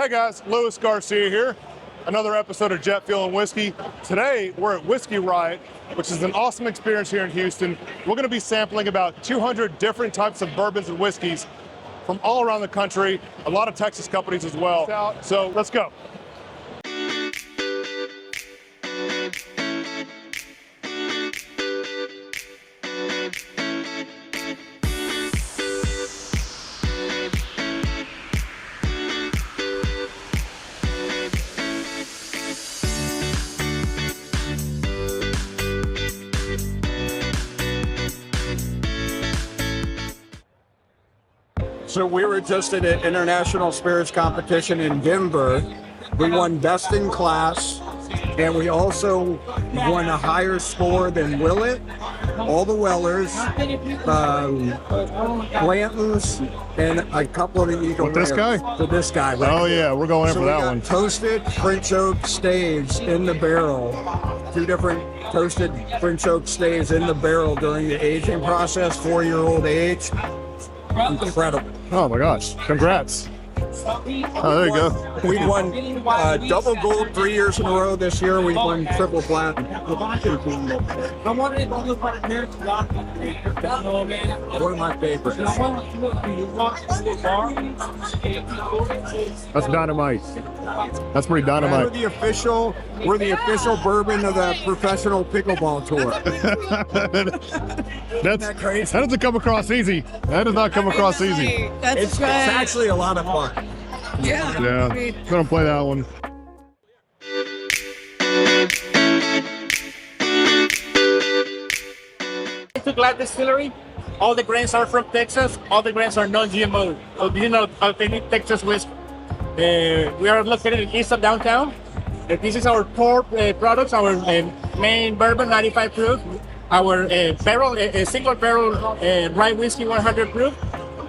Hey guys, Louis Garcia here. Another episode of Jet Fuel and Whiskey. Today we're at Whiskey Riot, which is an awesome experience here in Houston. We're going to be sampling about 200 different types of bourbons and whiskeys from all around the country. A lot of Texas companies as well. So let's go. So we were just at an international spirits competition in Denver. We won best in class, and we also won a higher score than Willett, all the Wellers, Blanton's, and a couple of the Eagle. With this guy? With this guy. Right Oh there. yeah, we're going in for that we got one. Toasted French oak staves in the barrel. Two different toasted French oak staves in the barrel during the aging process, 4-year-old age. Incredible. Oh my gosh, congrats. Oh, there you go. We won double gold 3 years in a row. This year we won triple platinum. One of my favorites. That's dynamite. That's pretty dynamite. We're the official bourbon of the professional pickleball tour. That doesn't come across easy. That does not come across easy. It's actually a lot of fun. Yeah, gonna play that one. To Glad Distillery, all the grains are from Texas. All the grains are non-GMO. Original authentic Texas whiskey. We are located in east of downtown. This is our core products. Our main bourbon, 95 proof. Our barrel, single barrel rye whiskey, 100 proof.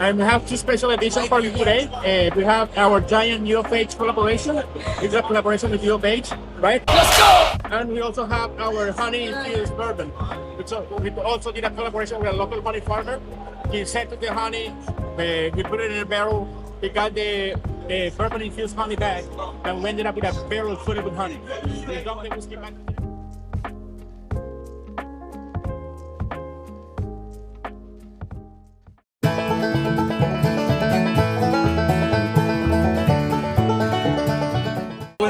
And we have two special editions for you today. We have our giant UFH collaboration. It's a collaboration with UFH, right? Let's go! And we also have our honey-infused bourbon. We also did a collaboration with a local honey farmer. He sent the honey, we put it in a barrel. We got the bourbon-infused honey bag, and we ended up with a barrel filled with honey. We dumped the whiskey back.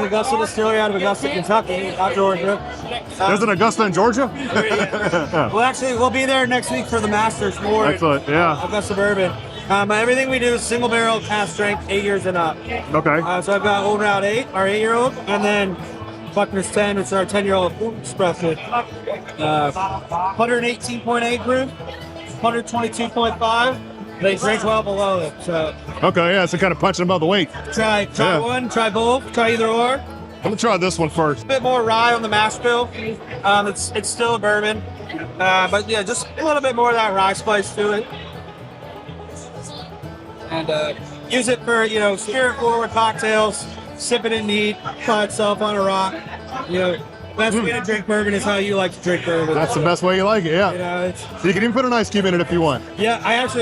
Augusta Distillery out of Augusta, Kentucky, not Georgia. There's an Augusta in Georgia? Well, actually, we'll be there next week for the Masters for Excellent, yeah. Augusta Bourbon. Everything we do is single barrel, cask strength, 8 years and up. Okay. So I've got Old Route 8, our 8-year-old, and then Buckner's 10, which is our 10-year-old espresso. 118.8 proof, 122.5. They drink well below it, so. Okay, yeah, so kind of punching above the weight. Try one, try both, try either or. I'm gonna try this one first. A bit more rye on the mash bill. It's still a bourbon, but yeah, just a little bit more of that rye spice to it. And use it for spirit forward cocktails. Sip it in neat by itself on a rock. Best way to drink bourbon is how you like to drink bourbon. That's the best way you like it, yeah. You can even put an ice cube in it if you want. Yeah, I asked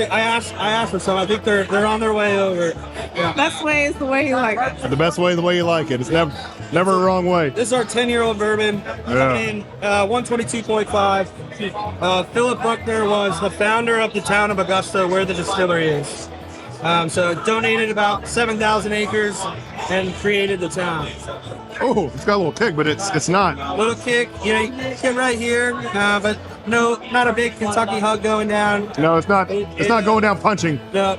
for some. I think they're on their way over. Yeah. Best way is the way you like it. The best way, the way you like it. It's never a wrong way. This is our 10-year-old bourbon. In 122.5. Philip Buckner was the founder of the town of Augusta, where the distillery is. So donated about 7,000 acres and created the town. Oh, it's got a little kick, but it's not. Little kick, you get right here, but no, not a big Kentucky hug going down. No, it's not. It's not going down punching. No.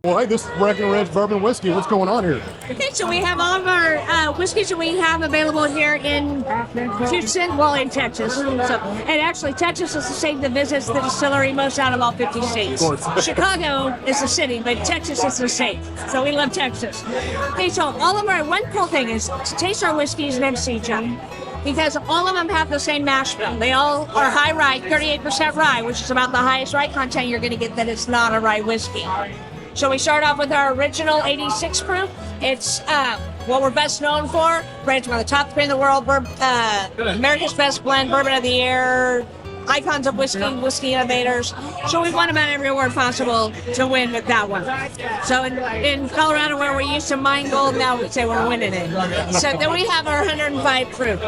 Well, hey, this is Breckenridge Bourbon Whiskey. What's going on here? Okay, so we have all of our whiskeys that we have available here in Houston, well, in Texas. And actually, Texas is the state that visits the distillery most out of all 50 states. Of course. Chicago is the city, but Texas is the state. So we love Texas. Okay, so all of our, one cool thing is to taste our whiskeys next to each other, because all of them have the same mash bill. They all are high rye, 38% rye, which is about the highest rye content you're going to get that it's not a rye whiskey. So we start off with our original 86 proof. It's what we're best known for. Ranked one of the top 3 in the world. America's Best Blend, Bourbon of the Year, icons of whiskey, whiskey innovators. So we won about everywhere possible to win with that one. So in Colorado, where we used to mine gold, now we say we're winning it. So then we have our 105 proof.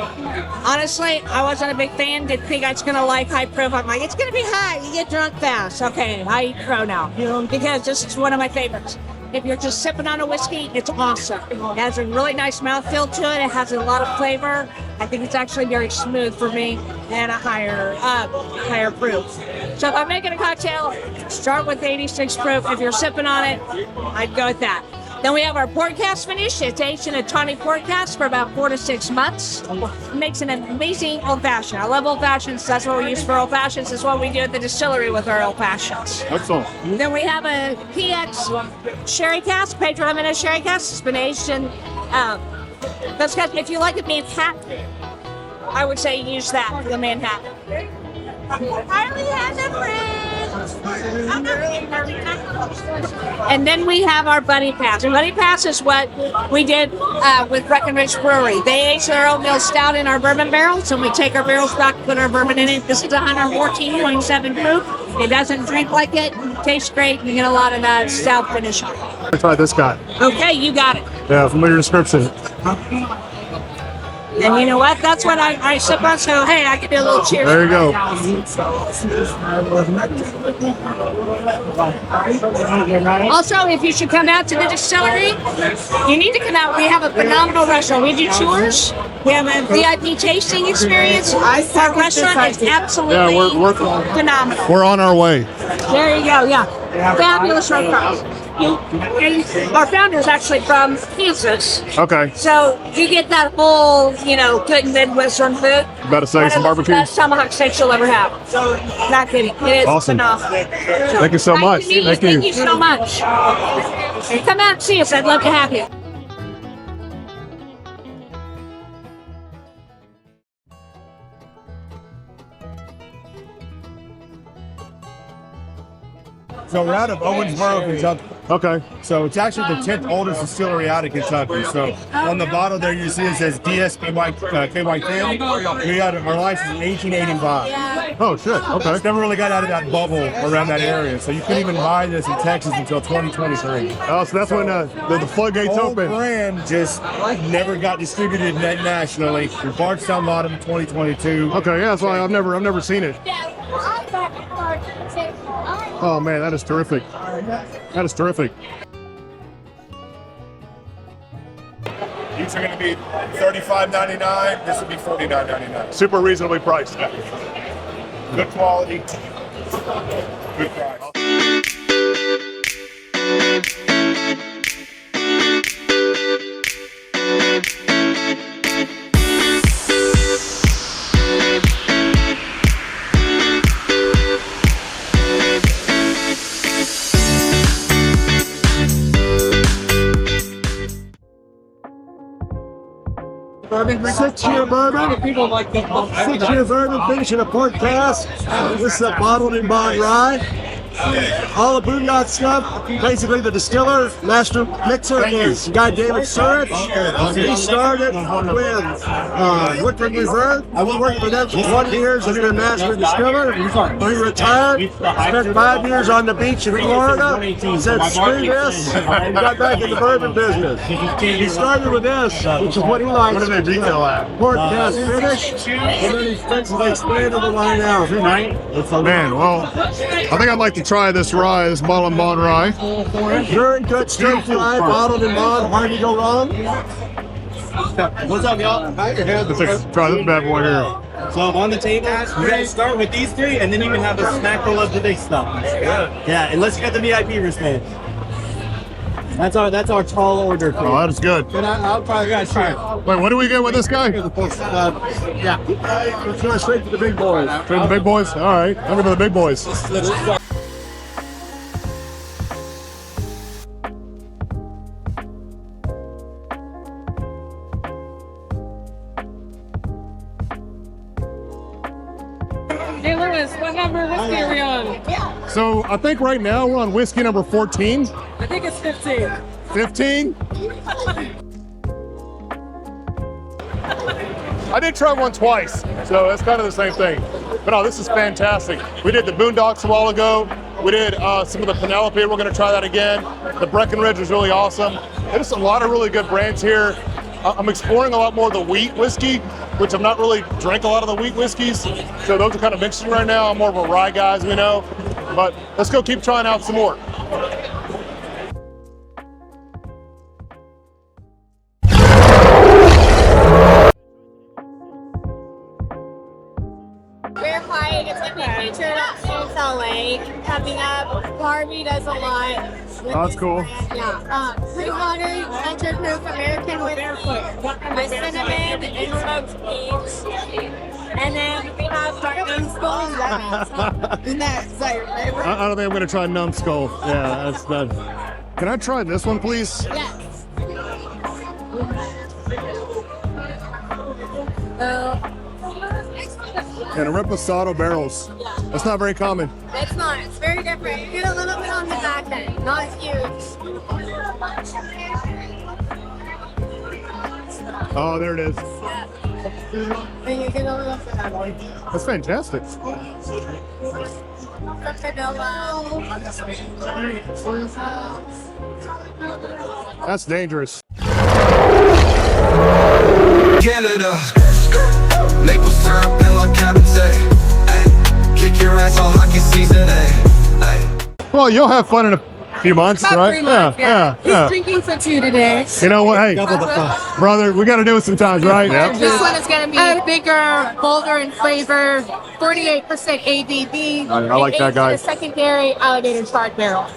Honestly, I wasn't a big fan. Didn't think I was going to like high proof. I'm like, it's going to be high. You get drunk fast. Okay, I eat crow now. Because this is one of my favorites. If you're just sipping on a whiskey, it's awesome. It has a really nice mouthfeel to it. It has a lot of flavor. I think it's actually very smooth for me and a higher proof. So if I'm making a cocktail, start with 86 proof. If you're sipping on it, I'd go with that. Then we have our port cast finish. It's aged in a tawny port cast for about 4 to 6 months. It makes an amazing old fashioned. I love old fashions. That's what we use for old fashions. It's what we do at the distillery with our old fashions. Excellent. Then we have a PX sherry cask, Pedro Jimenez sherry cask. It's been aged in. That's because if you like a Manhattan, I would say use that, the Manhattan. Harley has a And then we have our Buddy Pass. Buddy Pass is what we did with Breckenridge Brewery. They aged their oatmeal stout in our bourbon barrels, and we take our barrel stock, put our bourbon in it. This is 114.7 proof. It doesn't drink like it. Tastes great. You get a lot of that stout finish on it. Let's try this guy. Okay, you got it. Yeah, familiar description. And you know what? That's what I sip on. So hey, I can do a little cheers. There you go. Also, if you should come out to the distillery, you need to come out. We have a phenomenal restaurant. We do tours. We have a VIP tasting experience. Our restaurant is absolutely phenomenal. We're on our way. There you go. Yeah, fabulous restaurant. And our founder is actually from Kansas. Okay. So you get that whole, good Midwestern food. About to say some barbecue. Best tomahawk steaks you'll ever have. Not kidding. It is Awesome. phenomenal. Thank you so much. Thank you so much. Come out and see us. I'd love to have you. So we're out of Owensboro, Kentucky. Okay. So it's actually the 10th oldest distillery out of Kentucky. So on the bottle there you see it says DSKY10. We got our license in 1885. Oh shit. Okay. It's never really got out of that bubble around that area. So you couldn't even buy this in Texas until 2023. Oh, so that's when the floodgates Old open. brand just never got distributed nationally. We Bardstown bought them in 2022. Okay, yeah, that's why I've never seen it. Oh man, that is terrific. That is terrific. These are going to be $35.99. This will be $49.99. Super reasonably priced. Good quality, good price. Bourbon, 6-year bourbon. 6-year bourbon, finishing a port cast. This is a bottled in bond rye. All the boondoggle stuff, basically the distiller, master mixer is Guy David Surridge. He started with Woodford Reserve. I worked for them for 20 years as their master distiller. He retired, spent 5 years on the beach in Florida. Said, screw this, and got back in the bourbon business. He started with this, which is what he likes. What do they retail at? Port cast finish, and then he's expanded the line out. Man, well, I think I'd like to try this rye, this bottle of bond rye. Very good straight rye, bottled in bond, hard to go wrong. What's up, y'all? Let's try this bad boy here. So on the table, you guys start with these three, and then you can have a snack full of the big stuff. Yeah, unless you got the VIP wristband. That's our tall order. Oh, that is good. But I'll probably guys try it. Wait, what do we get with this guy? Yeah. Let's go straight to the big boys. For the big boys? All right, I'm for the big boys. Hey Lewis, what number whiskey are we on? So I think right now we're on whiskey number 14. I think it's 15. 15? I did try one twice, so it's kind of the same thing. But no, this is fantastic. We did the Boondocks a while ago. We did some of the Penelope. We're going to try that again. The Breckenridge was really awesome. There's a lot of really good brands here. I'm exploring a lot more of the wheat whiskey, which I've not really drank a lot of the wheat whiskeys. So those are kind of interesting right now. I'm more of a rye guy, as we know. But let's go keep trying out some more. We're playing. It's like we featured at LA coming up. Barbie does a lot. That's cool. Yeah. Sweetwater, Hunter Proof American with my cinnamon and smoked peach. And then we have Bourbon School. Isn't that your favorite? I don't think I'm going to try Numbskull. Yeah, that's bad. Can I try this one, please? Yes. And a Reposado barrels. That's not very common. It's not. It's very different. You get a little bit on the back end. Not huge. Oh, there it is. And you get a little bit of that. That's fantastic. That's dangerous. Canada, maple syrup and like cabinet. Kick your ass all hockey season. Well, you'll have fun in a few months, About right? 3 months, yeah. Yeah. He's drinking for 2 today. You know what? Hey, brother, we got to do it sometimes, right? This one is going to be bigger, bolder in flavor, 48% ABV. I like that guy. The secondary alligator charred barrel.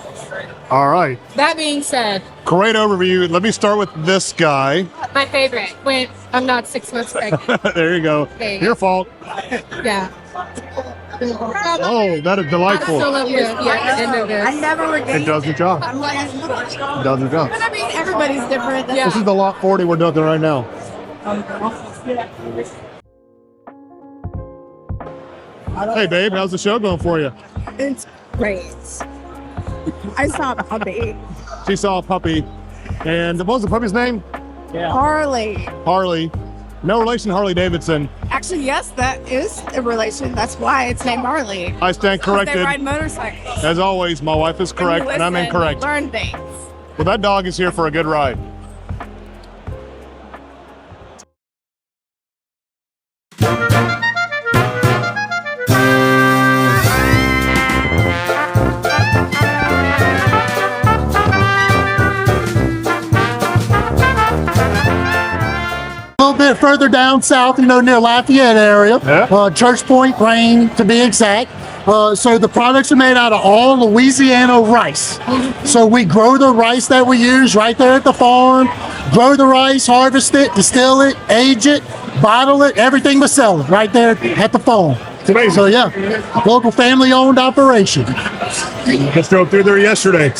All right. That being said, Great overview. Let me start with this guy. my favorite when I'm not 6 months pregnant. There you go. There you Your fault. Yeah. Oh, that is delightful. So lovely. Yeah, and they're good. I never would It does the job. It does the job. I mean, everybody's different. This is the lot 40 we're doing right now. Hey, babe, how's the show going for you? It's great. I saw a puppy. She saw a puppy. And what was the puppy's name? Harley. Harley. No relation to Harley Davidson. Actually, yes, that is a relation. That's why it's named Harley. I stand Because they corrected. ride motorcycles. As always, my wife is correct When you and I'm listen, incorrect. you learn things. Well, that dog is here for a good ride. A little bit further down south, near Lafayette area, Yeah. Church Point, Rain to be exact. So the products are made out of all Louisiana rice. So we grow the rice that we use right there at the farm, grow the rice, harvest it, distill it, age it, bottle it, everything but sell it right there at the farm. It's amazing. So yeah, local family-owned operation. Just drove through there yesterday.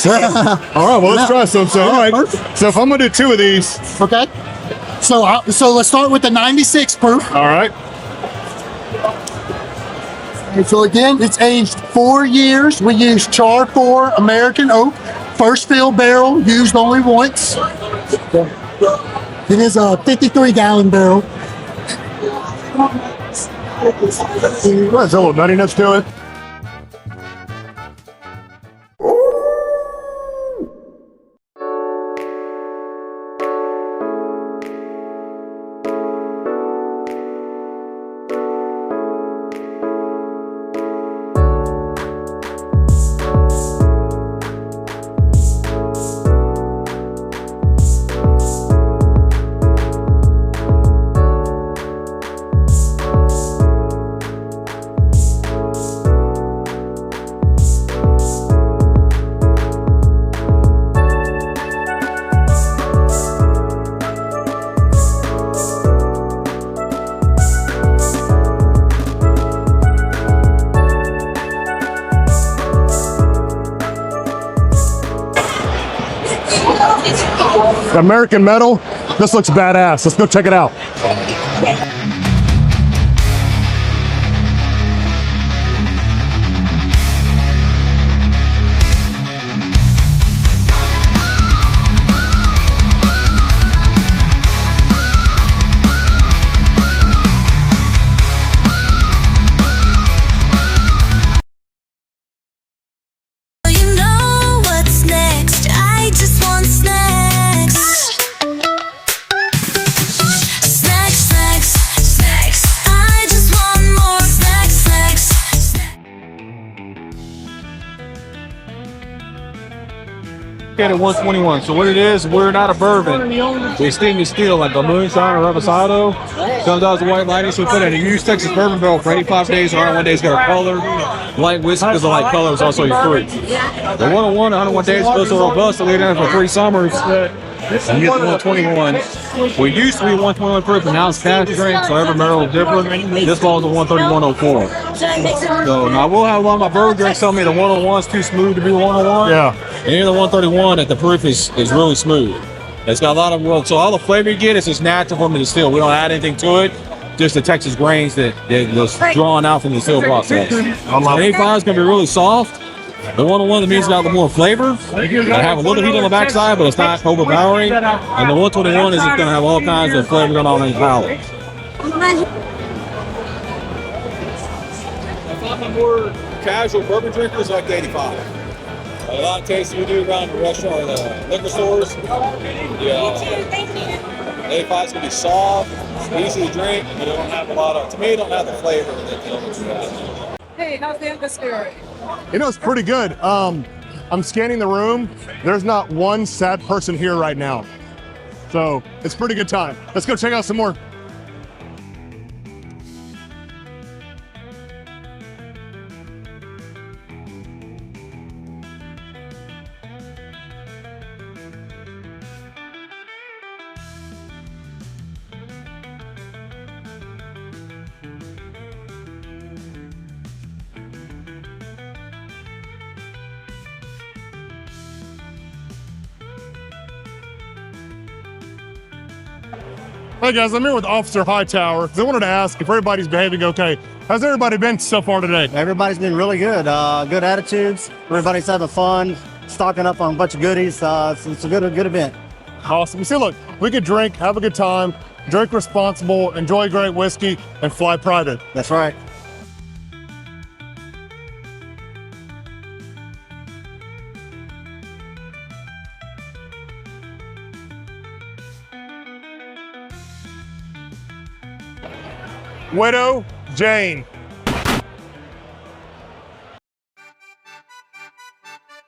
All right, well, let's try some. So, all right. So if I'm going to do 2 of these. Okay. So let's start with the 96 proof. All right. And so again, it's aged 4 years. We use char 4 American oak, first fill barrel, used only once. It is a 53-gallon barrel. There's a little nuttiness to it. American metal. This looks badass. Let's go check it out. located at 121. So what it is, we're not a bourbon. We steam still like a moonshine or reposado. Comes out as a white lighting. So we put it in a used Texas bourbon barrel for 85 days. Or 101 days got a color. Light whiskey because the light color is also your fruit. The 101, 101 days goes so robust. So we did it for 3 summers. And get 121. We used to be 121 proof, and now it's cask strength, so every barrel is different. This falls to 131.04. So now I will have a lot of my bourbon drinks tell me the 101 is too smooth to be 101. Yeah. And here the 131 that the proof is really smooth. It's got a lot of so all the flavor you get is just natural from the distill. We don't add anything to it. Just the Texas grains that was drawn out from the distill process. The 85 is gonna be really soft. The 101 that means got a little more flavor. I have a little heat on the backside, but it's not overpowering. And the 121 is just going to have all kinds of flavor going on in the palate. If I'm a more casual bourbon drinker, it's like the 85. A lot of tastes we do around the restaurant or the liquor stores. Yeah, 85 is going to be soft, easy to drink, but it don't have a lot of, to me, it don't have the flavor that the other two have. Hey, how's the atmosphere? You know, it's pretty good. I'm scanning the room. There's not one sad person here right now. So it's a pretty good time. Let's go check out some more. Hey guys, I'm here with Officer Hightower. I wanted to ask if everybody's behaving okay. How's everybody been so far today? Everybody's been really good. Good attitudes. Everybody's having fun, stocking up on a bunch of goodies. It's a good event. Awesome. You see, look, we could drink, have a good time, drink responsible, enjoy great whiskey, and fly private. That's right. Widow Jane.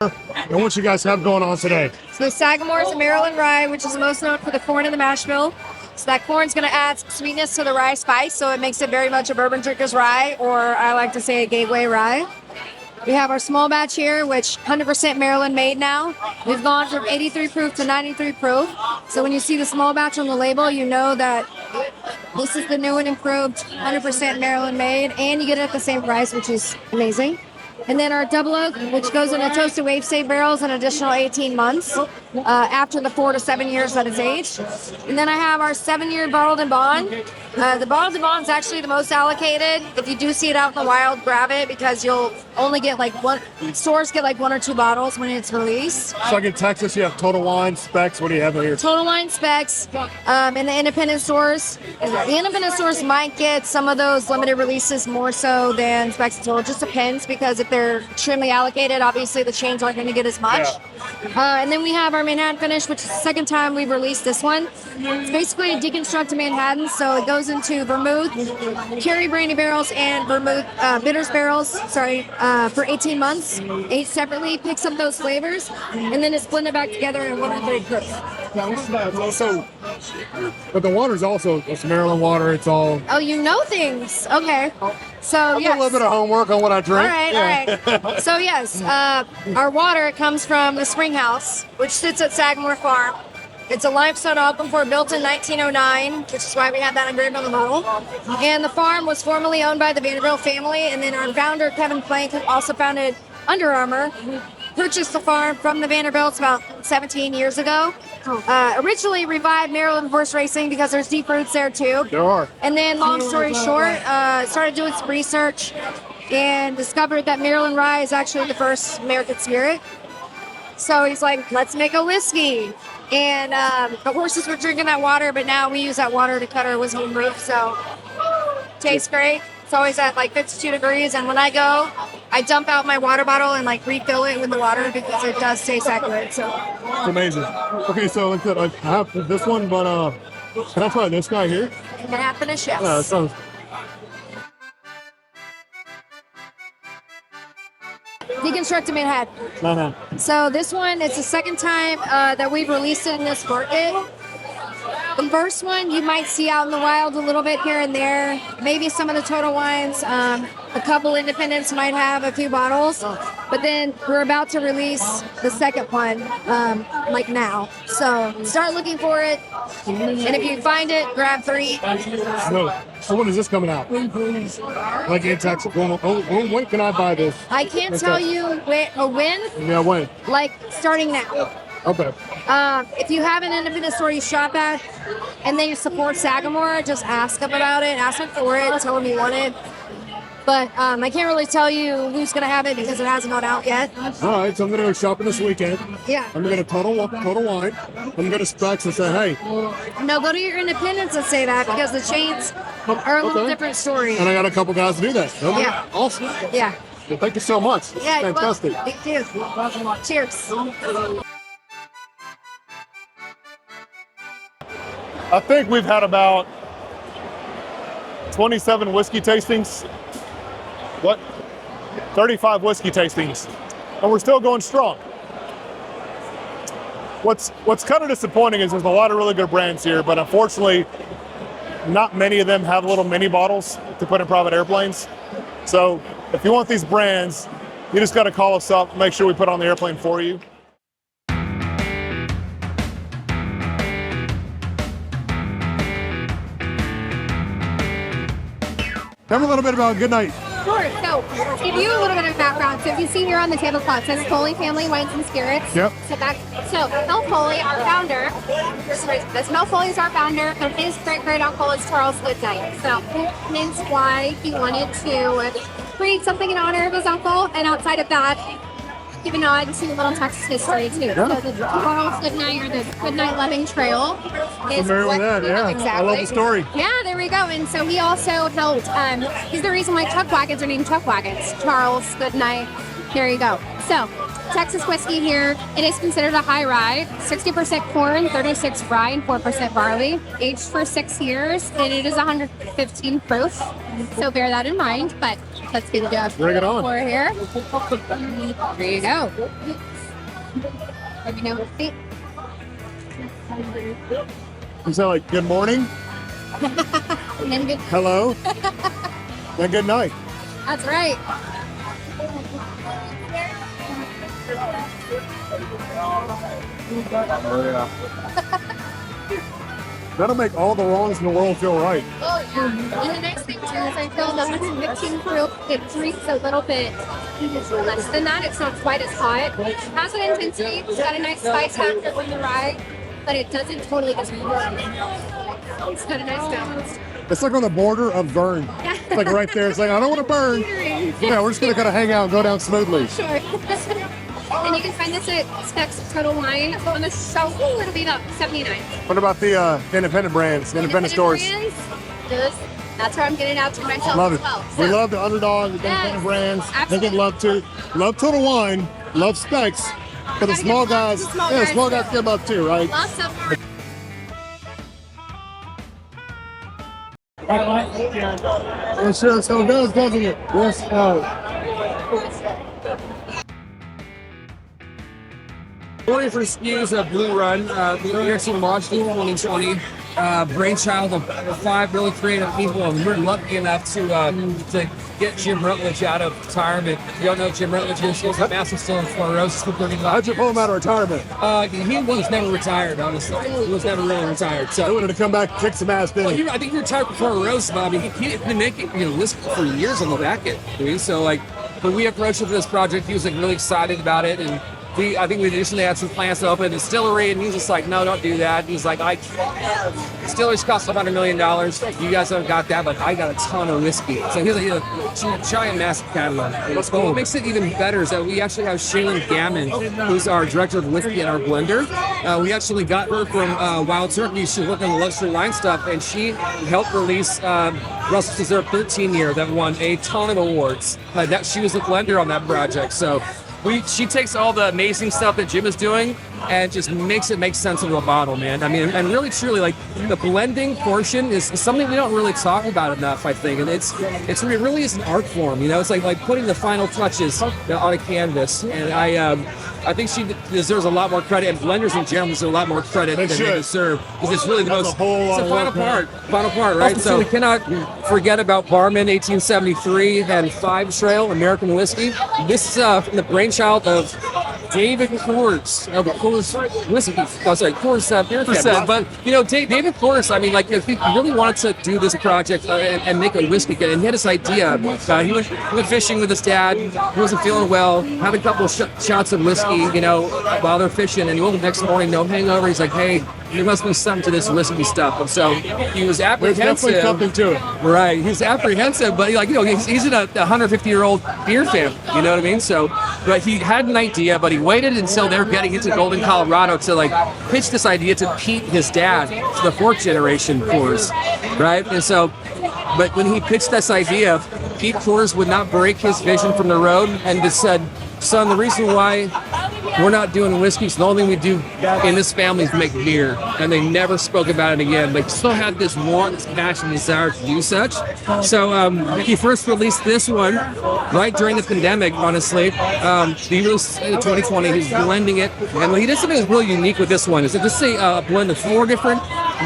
And what you guys have going on today? So Sagamore is a Maryland rye, which is most known for the corn in the mash bill. So that corn's going to add some sweetness to the rye spice, so it makes it very much a bourbon drinker's rye, or I like to say a gateway rye. We have our small batch here, which 100% Maryland made now. We've gone from 83 proof to 93 proof. So when you see the small batch on the label, you know that this is the new and improved 100% Maryland made, and you get it at the same price, which is amazing. And then our double oak, which goes into toasted wave safe barrels an additional 18 months after the 4 to 7 years that it's aged. And then I have our 7-year bottled and bond. The bottled and bond is actually the most allocated. If you do see it out in the wild, grab it because you'll only get like one. Stores get like 1 or 2 bottles when it's released. So like in Texas, you have Total Wine, Specs. What do you have here? Total Wine, Specs, and the independent stores. The independent stores might get some of those limited releases more so than Specs and Total. It just depends because if they're extremely allocated, obviously the chains aren't going to get as much. Yeah. And then we have our Manhattan finish, which is the second time we've released this one. It's basically a deconstructed Manhattan, so it goes into vermouth, Kerry brandy barrels, and vermouth bitters barrels. For 18 months, aged separately, picks up those flavors, and then it's blended back together in 103 proof. So, but the water's also, it's Maryland water. It's all. Oh, you know things. Okay. So I'll do a little bit of homework on what I drink. All right. So yes, our water comes from the Spring House, which sits at Sagamore Farm. It's a limestone Alpenfort built in 1909, which is why we have that engraved on the bottle. And the farm was formerly owned by the Vanderbilt family, and then our founder, Kevin Plank, who also founded Under Armour, purchased the farm from the Vanderbilts about 17 years ago. Originally revived Maryland horse racing because there's deep roots there too. There are. And then, long story short, started doing some research and discovered that Maryland rye is actually the first American spirit. So he's like, let's make a whiskey. And the horses were drinking that water, but now we use that water to cut our whiskey proof. So tastes great. It's always at like 52 degrees. And when I go, I dump out my water bottle and like refill it with the water because it does taste that good. So it's amazing. Okay, so like I said, I have this one, but can I try this guy here? Can I finish? Yes. Yeah, that sounds. Deconstructed Manhattan. So this one, it's the second time that we've released it in this market. The first one you might see out in the wild a little bit here and there. Maybe some of the Total Wines, a couple independents might have a few bottles. But then we're about to release the second one, like now. So start looking for it. And if you find it, grab 3. No. So when is this coming out? Like in Texas. When can I buy this? I can't tell you when. Yeah, when? Like starting now. Okay. If you have an independent store you shop at and then you support Sagamore, just ask them about it, ask them for it, tell them you want it. But I can't really tell you who's going to have it because it hasn't gone out yet. All right, so I'm going to go shopping this weekend. Yeah. I'm going to Total Wine. I'm going to Specs and say, hey. No, go to your independents and say that because the chains are a little different story. And I got a couple guys to do that. Okay. Yeah. Awesome. Yeah. Well, thank you so much. Yeah, Fantastic. Thank you. Cheers. I think we've had about 27 whiskey tastings. 35 whiskey tastings. And we're still going strong. What's kind of disappointing is there's a lot of really good brands here, but unfortunately, not many of them have little mini bottles to put in private airplanes. So if you want these brands, you just got to call us up, make sure we put it on the airplane for you. Tell me a little bit about Good Night. Sure. So, to give you a little bit of background, so if you see here on the tablecloth, it says Foley Family Wines and Spirits. Yep. So Mel Foley, our founder, Mel Foley is our founder, and his great uncle is Charles Goodnight. So that is why he wanted to create something in honor of his uncle, and outside of that, give a nod to a little Texas history too. Yeah. So the Charles Goodnight, or the Goodnight Loving Trail, is Familiar with that, yeah. Exactly. I love the story. Yeah, there we go. And so he also helped. He's the reason why chuck wagons are named chuck wagons. Charles Goodnight. There you go. So Texas whiskey here. It is considered a high rye. 60% corn, 36 rye, and 4% barley. Aged for 6 years, and it is 115 proof. So bear that in mind. But let's get the job. Bring it on. For here. There you go. Let me know what feet. You say like good morning, And then good. hello, and good night. That's right. That'll make all the wrongs in the world feel right. Oh yeah. And the next thing too is I feel that it's 15 proof. It drinks a little bit less than that. It's not quite as hot. It has an intensity. It's got a nice spice factor from the rye, but it doesn't totally disappoint. It's got a nice balance. It's like on the border of burn. It's like right there. It's like, I don't want to burn. Yeah, we're just going to kind of hang out and go down smoothly. Sure. And you can find this at Specs Total Wine. On the shelf, it'll be about $79. What about the independent brands, independent stores? Brands, that's where I'm getting out to myself Love as it. well. We love the underdog, the independent brands. They get love too. Love Total Wine, love Specs. But the small guys, small guys get love too, right? Lots of It sure so does, doesn't it? Yes, 40 different SKUs of Blue Run. We actually launched in 2020. Brainchild of 5 really creative people, and we're lucky enough to get Jim Rutledge out of retirement. You don't know Jim Rutledge is. He was a massive still in fluorosis for 30 How'd you pull him out of retirement? He was never retired, honestly. He was never really retired. So I wanted to come back and kick some ass, didn't he? I think he retired before Rose, Bobby. He'd been making whiskey for years on the back end. So when we approached him for this project, he was really excited about it, and I think we recently had some plans to open a distillery, and he was just like, no, don't do that. He's like, distilleries cost $100 million. You guys haven't got that, but I got a ton of whiskey. So he's a giant, massive catalog. But what makes it even better is that we actually have Shaylin Gammon, who's our director of whiskey and our blender. We actually got her from Wild Turkey. She's working on the luxury line stuff, and she helped release Russell's Reserve 13 year that won a ton of awards. She was the blender on that project. So she takes all the amazing stuff that Jim is doing, and just makes it make sense into a bottle, man. I mean, and really truly, like the blending portion is something we don't really talk about enough, I think, and it really is an art form. You know, it's like putting the final touches on a canvas, and I think she deserves a lot more credit, and blenders in general deserve a lot more credit than they deserve, because it's really the most, it's the final part, right? So we cannot forget about Barman 1873 and 5 Trail American Whiskey. This is from the brainchild of David Coors of Coors Whiskey. Oh, sorry, Coors Beer Set. But you know, David Coors. I mean, like, if he really wanted to do this project and make a whiskey kit, and he had this idea. He went fishing with his dad. He wasn't feeling well. Had a couple of shots of whiskey, you know, while they're fishing. And he woke up the next morning, no hangover. He's like, hey, there must be something to this whiskey stuff. And so he was apprehensive. There's definitely something to it. Right. He's apprehensive, but he's in a 150-year-old beer family. You know what I mean? So, but he had an idea, but he waited until they were getting into Golden, Colorado to like pitch this idea to Pete, his dad, to the 4th generation Coors, right? And so, but when he pitched this idea, Pete Coors would not break his vision from the road and just said, son, the reason why we're not doing whiskeys, the only thing we do in this family is make beer. And they never spoke about it again. They still had this want, this passion, desire to do such. So he first released this one right during the pandemic, honestly. He released in 2020, he's blending it. And he did something that's really unique with this one. Is that this is a blend of 4 different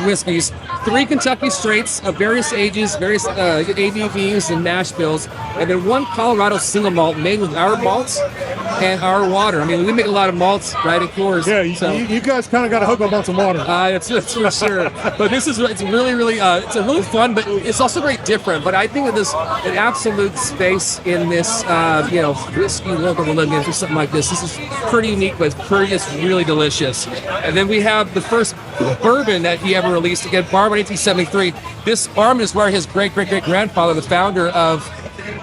whiskeys, 3 Kentucky straights of various ages, various ABVs and mash bills, and then 1 Colorado single malt made with our malts and our water. I mean, we make a lot of malts, right, at Coors. Yeah, you guys kind of got to hook up on some water. That's for sure. But it's really it's a really fun, but it's also very different. But I think that there's an absolute space in this, whiskey local we're looking for something like this. This is pretty unique, but it's really delicious. And then we have the first bourbon that he ever released, again, Bourbon 1873. This bourbon is where his great-great-great-grandfather, the founder of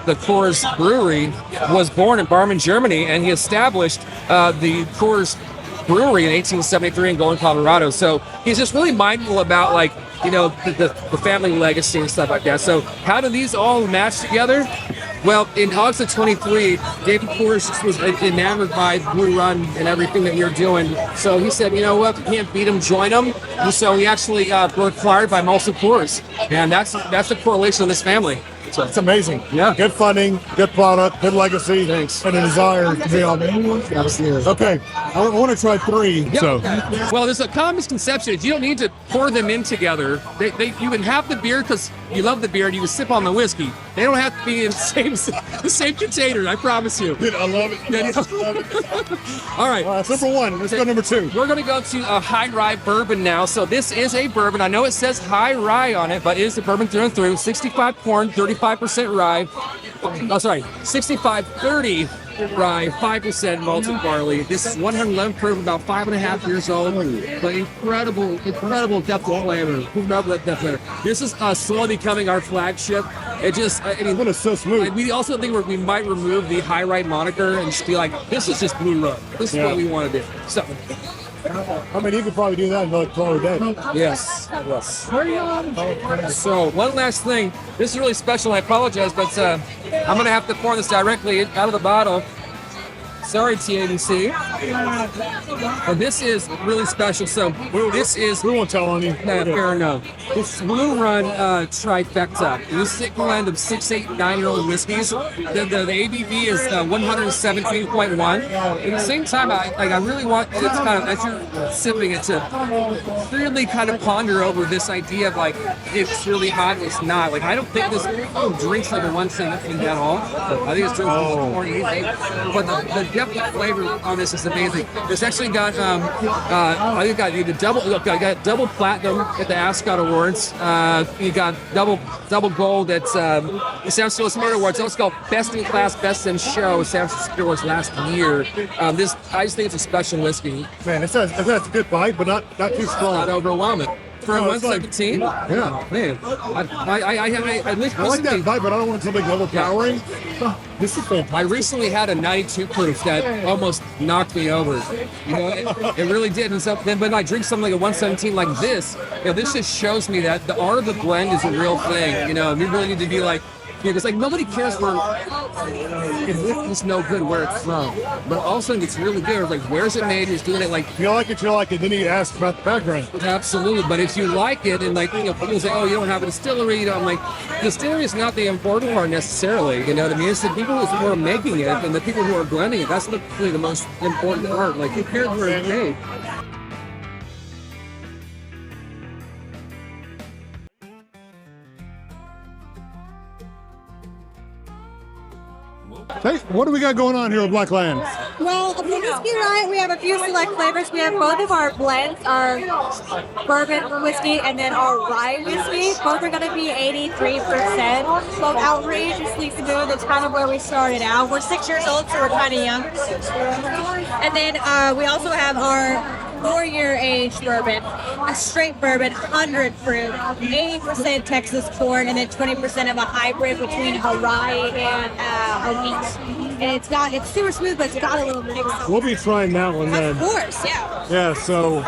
the Coors Brewery, was born in Bourbon, Germany, and he established the Coors Brewery in 1873 in Golden, Colorado. So he's just really mindful about, like, the family legacy and stuff like that. So how do these all match together? Well, in August of 23, David Coors just was enamored by Blue Run and everything that we were doing. So he said, you know what, we can't beat him, join him. And so he actually got acquired by Molson Coors. And that's the correlation of this family. So it's amazing. Yeah. Good funding, good product, good legacy. Thanks. And a desire to be on there. Okay. I want to try 3. Yep. So. Well, there's a common misconception. You don't need to pour them in together. You can have the beer because you love the beer and you can sip on the whiskey. They don't have to be in the same container, I promise you. Dude, I love it. All right. That's number 1. Let's go number 2. We're going to go to a high rye bourbon now. So this is a bourbon. I know it says high rye on it, but it is a bourbon through and through. 65 corn, 35% rye. Oh, sorry. 65-30 rye, 5% malted barley. This is 111 proof, about 5.5 years old, but incredible depth of flavor. Incredible depth of flavor. This is slowly becoming our flagship. It just, I mean, it's so smooth. We also think we might remove the high rye moniker and just be like, this is just Blue Run. This is what we want to do. So. I mean, you could probably do that in like 4 days. Yes. So, one last thing. This is really special. I apologize, but I'm going to have to pour this directly out of the bottle. Sorry, TABC. And this is really special. So this is... We won't tell on you. Nah, fair enough. This Blue Run trifecta. This is a blend of 6, 8, 9-year-old whiskeys. The ABV is 117.1. At the same time, I really want to kind of, as you're sipping it, to really kind of ponder over this idea of like, it's really hot, it's not. Like, I don't think this drinks like a 117 at all. I think it's drinks more easy. But the depth of flavor on this is amazing. It's actually got I think I got double platinum at the Ascot Awards. You got double gold at the San Francisco Spirit Awards. It's called Best in Class, Best in Show, San Francisco Spirit Awards last year. I just think it's a special whiskey. Man, it's a good bite, but not too strong. Not overwhelming. For 117? Yeah. Man, I like that bite, but I don't want something overpowering. This is fantastic. I recently had a 92 proof that almost knocked me over. You know, it really did. And so then when I drink something like a 117 like this, this just shows me that the art of the blend is a real thing. You know, we really need to be like Because like nobody cares for if whiskey's no good where it's from, but all of a sudden it's really good. Like where's it made? Who's doing it? Like If you like it, you like it. Then you ask about the background. absolutely. But if you like it, and like people say, oh, you don't have a distillery, you know, I'm like, distillery is not the important part necessarily. You know what I mean? It's the people who are making it and the people who are blending it. That's really the most important part. Like who cares where it's made? Hey, what do we got going on here with Black Land? Well, at the Whiskey Riot, we have a few select flavors. We have both of our blends, our bourbon whiskey and then our rye whiskey. Both are going to be 83%. Both outrageously smooth. It's kind of where we started out. We're 6 years old, so we're kind of young. And then we also have our 4-year aged bourbon, a straight bourbon, 100 proof, 80% Texas corn, and then 20% of a hybrid between a rye and a wheat. And it's super smooth, but it's got a little mix. We'll be trying that one then. Of course, yeah. Yeah, so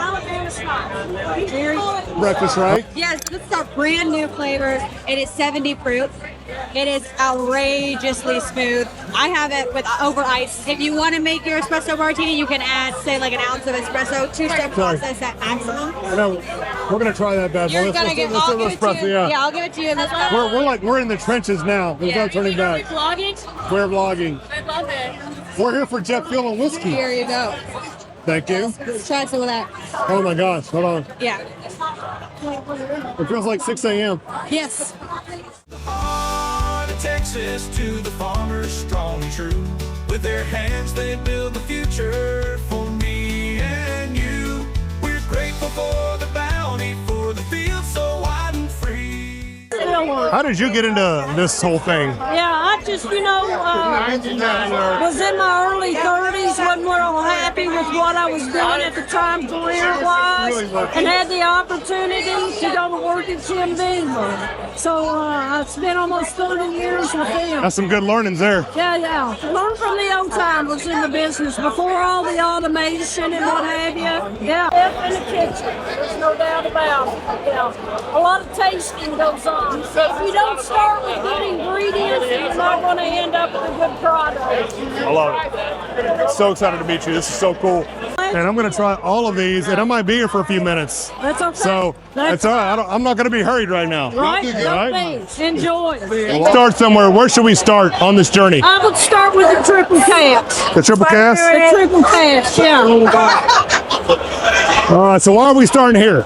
breakfast, right? Yes, this is our brand new flavor. It is 70 proof. It is outrageously smooth. I have it with over ice. If you want to make your espresso martini, you can add, say, like an ounce of espresso, 2-step process at maximum. No, we're gonna try that bad boy. You're gonna get. I'll give it to you. Yeah. Yeah, I'll give it to you in this. We're in the trenches now. There's no turning back. Vlogging. We're vlogging. I love it. We're here for Jet Fuel and Whiskey. Here you go. Thank you. Let's try some of that. Oh my gosh, hold on. Yeah. It feels like 6 a.m. Yes. Heart of Texas to the farmers, strong and true. With their hands they build the future for me and you. We're grateful for the bounty, for the field so wide and free. How did you get into this whole thing? Yeah, I just, was in my early 30s, wasn't real happy with what I was doing at the time career-wise, and had the opportunity to go to work at Jim Beaver. So I spent almost 30 years with him. That's some good learnings there. Yeah. Learn from the old timers in the business before all the automation and what have you. Yeah, in the kitchen, there's no doubt about it. Yeah. A lot of tasting goes on. So if you don't start with good ingredients, you're not going to end up with a good product. I love it. So excited to meet you. This is so cool. And I'm going to try all of these, and I might be here for a few minutes. That's okay. So that's all right. I'm not going to be hurried right now. Right? Enjoy. We'll start somewhere. Where should we start on this journey? I would start with the triple cast. The triple cast? The triple cast, yeah. All right, so why are we starting here?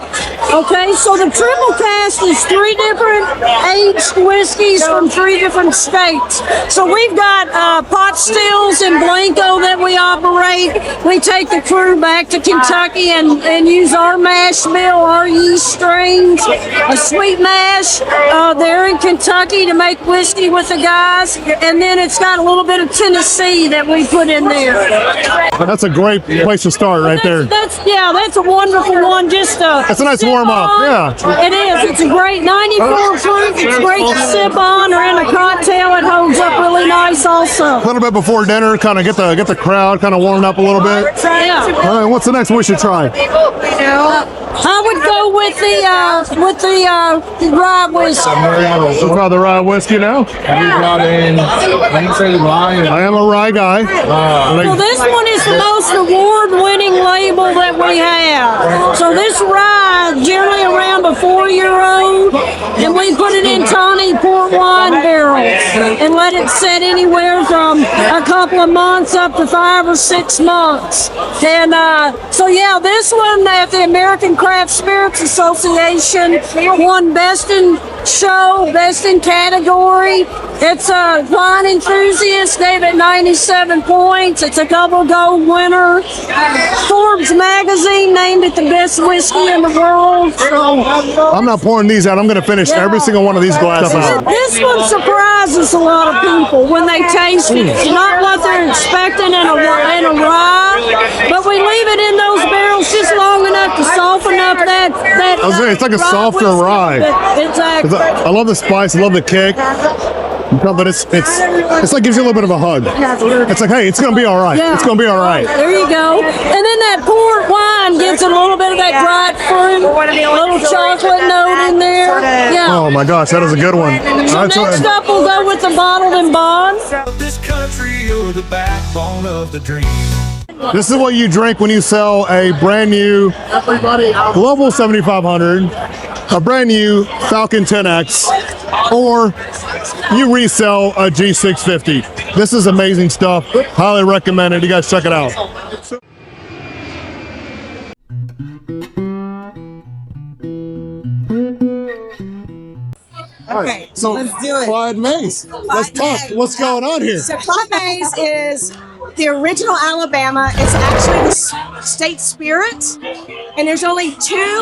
Okay, so the triple cast is 3 different aged whiskeys from 3 different states. So we've got pot stills in Blanco that we operate. We take the crew back to Kentucky and use our mash bill, our yeast strains, a sweet mash there in Kentucky to make whiskey with the guys. And then it's got a little bit of Tennessee that we put in there. That's a great place to start right there. That's a wonderful one. That's a nice warm up. Yeah. It is. It's a great 94 proof. It's great to sip on or in a cocktail. It holds up really nice also. A little bit before dinner, kind of get the crowd kind of warmed up a little bit. Yeah. All right, what's the next we should try? I would go with the rye whiskey. We'll try the rye whiskey now. I am a rye guy. So this one is the most award-winning label that we have. So this rye, generally around a 4-year-old, and we put it in tawny port wine barrels and let it sit anywhere from a couple of months up to 5 or 6 months. And so yeah, this one at the American Craft Spirits Association won Best in Show, Best in Category. It's a wine enthusiast, gave it 97 points. It's a double gold winner. Forbes magazine named it the best whiskey in the world. So I'm not pouring these out. I'm going to finish every single one of these glasses out. this one surprises a lot of people when they taste it. It's not what they're expecting in a rye, but we leave it in those barrels just long enough to soften up that. I was saying, it's like a softer rye. Exactly. I love the spice. I love the kick. No, but it's like gives you a little bit of a hug. It's like, hey, it's gonna be all right. Yeah. It's gonna be all right. There you go. And then that port wine gets a little bit of that dried fruit, a little chocolate note in there. Yeah. Oh my gosh, that is a good one. So next up, we'll go with the bottled and bond. This country, you're the backbone of the dream. This is what you drink when you sell a brand new Global 7500, a brand new Falcon 10X, or you resell a G650. This is amazing stuff. Highly recommend it. You guys check it out. Okay, so let's do it. Clyde Mays. Let's talk. What's going on here? So Clyde Mays is the original Alabama. It's actually the state spirit, and there's only two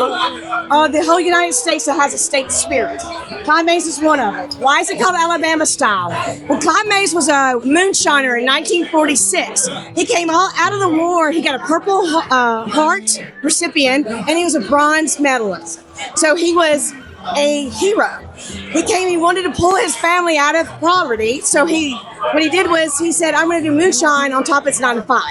of the whole United States that has a state spirit. Clyde Mays is one of them. Why is it called Alabama style? Well, Clyde Mays was a moonshiner in 1946. He came all out of the war. He got a Purple Heart recipient, and he was a bronze medalist. So he was a hero. He wanted to pull his family out of poverty. So what he did was he said, I'm going to do moonshine on top of its 9 to 5.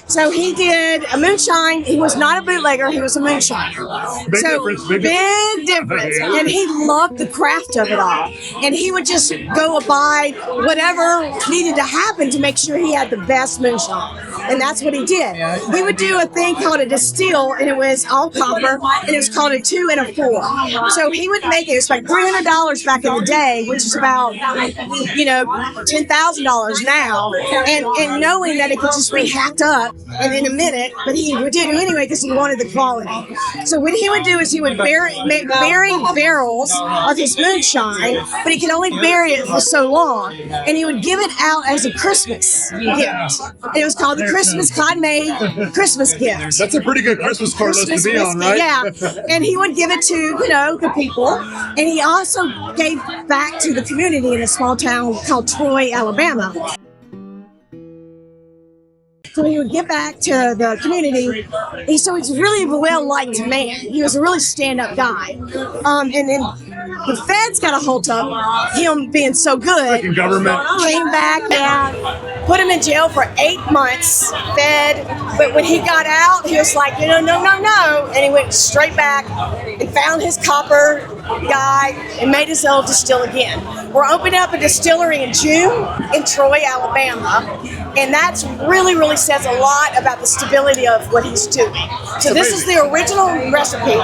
So he did a moonshine. He was not a bootlegger. He was a moonshiner. Big difference. And he loved the craft of it all. And he would just go abide whatever needed to happen to make sure he had the best moonshine. And that's what he did. He would do a thing called a distill, and it was all copper, and it was called a 2 and a 4. So he would make it. It was like $300 back in the day, which is about, $10,000 now. And knowing that it could just be hacked up and in a minute, but he would do it anyway because he wanted the quality. So what he would do is he would make barrels of his moonshine, but he could only bury it for so long. And he would give it out as a Christmas gift. And it was called the Christmas Clyde May Christmas gift. That's a pretty good Christmas card list to be on, right? Yeah. And he would give it to, the people. And he also gave back to the community in a small town called Troy, Alabama. So he would give back to the community. So he's really a well-liked man. He was a really stand-up guy. And then the feds got a hold of him being so good. Freaking government. Came back, put him in jail for 8 months, fed. But when he got out, he was like, no. And he went straight back and found his copper guy and made his own distill again. We're opening up a distillery in June in Troy, Alabama. And that's really says a lot about the stability of what he's doing. So this is the original recipe.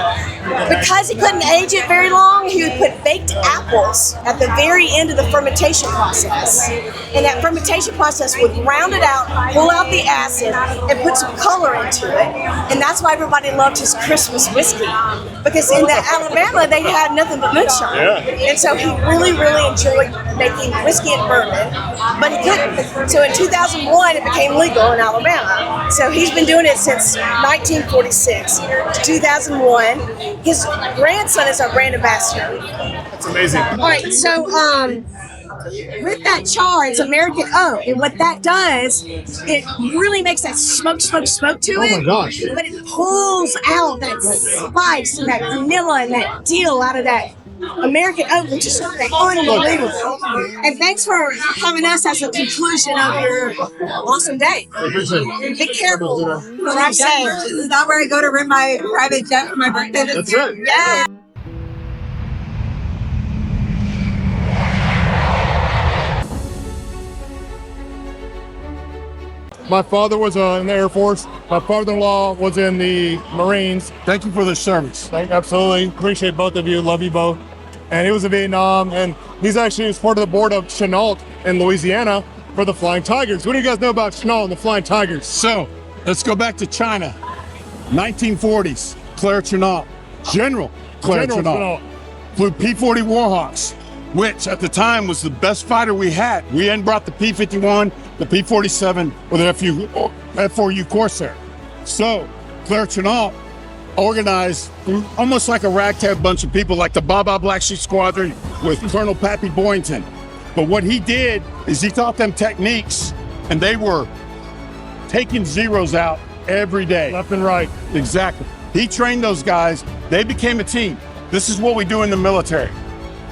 Because he couldn't age it very long, he would put baked apples at the very end of the fermentation process. And that fermentation process would round it out, pull out the acid, and put some color into it. And that's why everybody loved his Christmas whiskey. Because in Alabama, they had nothing but moonshine. Yeah. And so he really enjoyed making whiskey and bourbon, but he couldn't. So in 2001, it became legal in Alabama. So he's been doing it since 1946 to 2001. His grandson is our brand ambassador. That's amazing. All right, so with that char, it's American oak, and what that does, it really makes that smoke to it. Oh my gosh. But it pulls out that spice and that vanilla and that dill out of that American oak, which is unbelievable. And thanks for having us as a conclusion of your awesome day. Be careful. What I say. This is not where I go to rent my private jet for my birthday. That's right. Yeah. My father was in the Air Force. My father-in-law was in the Marines. Thank you for the service. Absolutely. Appreciate both of you. Love you both. And he was in Vietnam, and he's actually part of the board of Chenault in Louisiana for the Flying Tigers. What do you guys know about Chenault and the Flying Tigers? So, let's go back to China. 1940s, Claire Chenault, General Claire Chenault, flew P-40 Warhawks, which at the time was the best fighter we had. We hadn't brought the P-51, the P-47, or the F-4U Corsair. So, Claire Chenault organized almost like a ragtag bunch of people like the Baba Black Sheep Squadron with Colonel Pappy Boynton. But what he did is he taught them techniques, and they were taking zeros out every day. Left and right. Exactly. He trained those guys. They became a team. This is what we do in the military.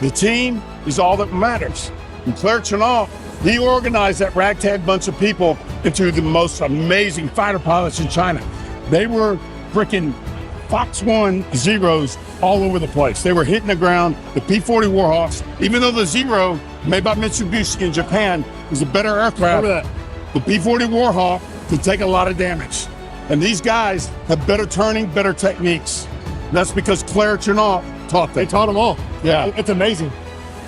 The team is all that matters. And Claire Chennault, he organized that ragtag bunch of people into the most amazing fighter pilots in China. They were freaking Fox 1 Zeros all over the place. They were hitting the ground. The P-40 Warhawks, even though the Zero, made by Mitsubishi in Japan, was a better aircraft, the P-40 Warhawk could take a lot of damage. And these guys have better turning, better techniques. That's because Claire Chennault taught them. They taught them all. Yeah. It's amazing.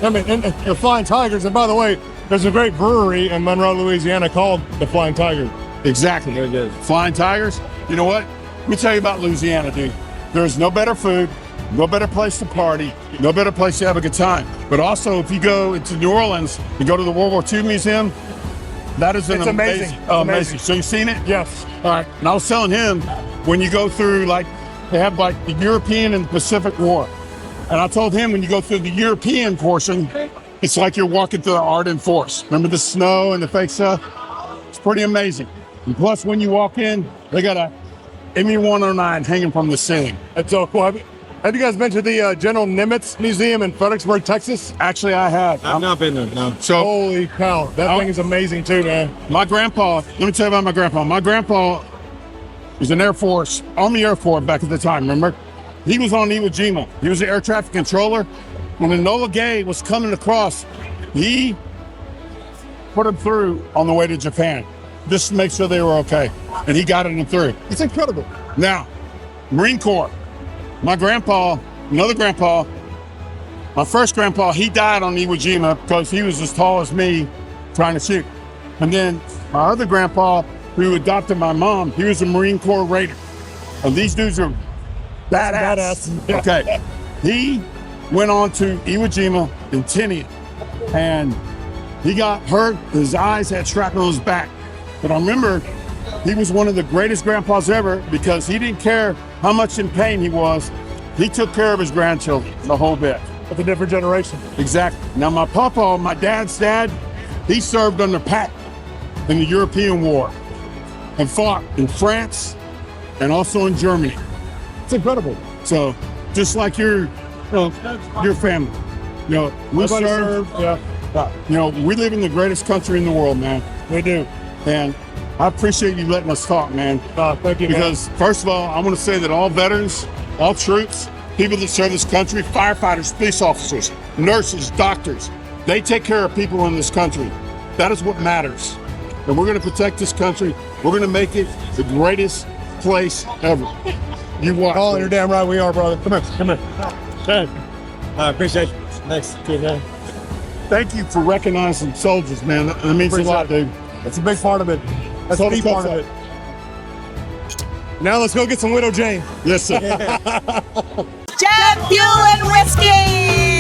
I mean, and the Flying Tigers, and by the way, there's a great brewery in Monroe, Louisiana called the Flying Tiger. Exactly. Very good. Flying Tigers. You know what? Let me tell you about Louisiana, dude. There's no better food, no better place to party, no better place to have a good time. But also, if you go into New Orleans and go to the World War II Museum, that is It's amazing. It's amazing. So you've seen it? Yes. All right. And I was telling him, when you go through, like, they have like the European and Pacific War. And I told him, when you go through the European portion, it's like you're walking through the Ardennes Forest. Remember the snow and the fake stuff? It's pretty amazing. And plus, when you walk in, they got a ME-109 hanging from the ceiling. That's so cool. Have you guys been to the General Nimitz Museum in Fredericksburg, Texas? Actually, I have. I've not been there, no. So, holy cow, that thing is amazing too, man. My grandpa, let me tell you about my grandpa. My grandpa was an Air Force, Army Air Force back at the time, remember? He was on Iwo Jima. He was the air traffic controller. When Enola Gay was coming across, he put him through on the way to Japan, just to make sure they were okay. And he got them through. It's incredible. Now, Marine Corps. My grandpa, another grandpa, my first grandpa, he died on Iwo Jima because he was as tall as me trying to shoot. And then my other grandpa, who adopted my mom, he was a Marine Corps Raider. And these dudes are badass. Okay. He went on to Iwo Jima in Tinian, and he got hurt. His eyes had shrapnel on his back. But I remember he was one of the greatest grandpas ever because he didn't care how much in pain he was. He took care of his grandchildren the whole bit. With a different generation. Exactly. Now my papa, my dad's dad, he served under Patton in the European War and fought in France and also in Germany. It's incredible. So just like your family, we Everybody serve. Yeah. We live in the greatest country in the world, man. We do. And I appreciate you letting us talk, man. Thank you, because first of all, I want to say that all veterans, all troops, people that serve this country, firefighters, police officers, nurses, doctors, they take care of people in this country. That is what matters. And we're going to protect this country. We're going to make it the greatest place ever. You watch. Oh, you're damn right we are, brother. Come here. I appreciate it. Thanks. Thank you for recognizing soldiers, man. That means a lot, dude. That's a big part of it. That's a big part of it. Now let's go get some Widow Jane. Yes, sir. Jet Fuel and Whiskey!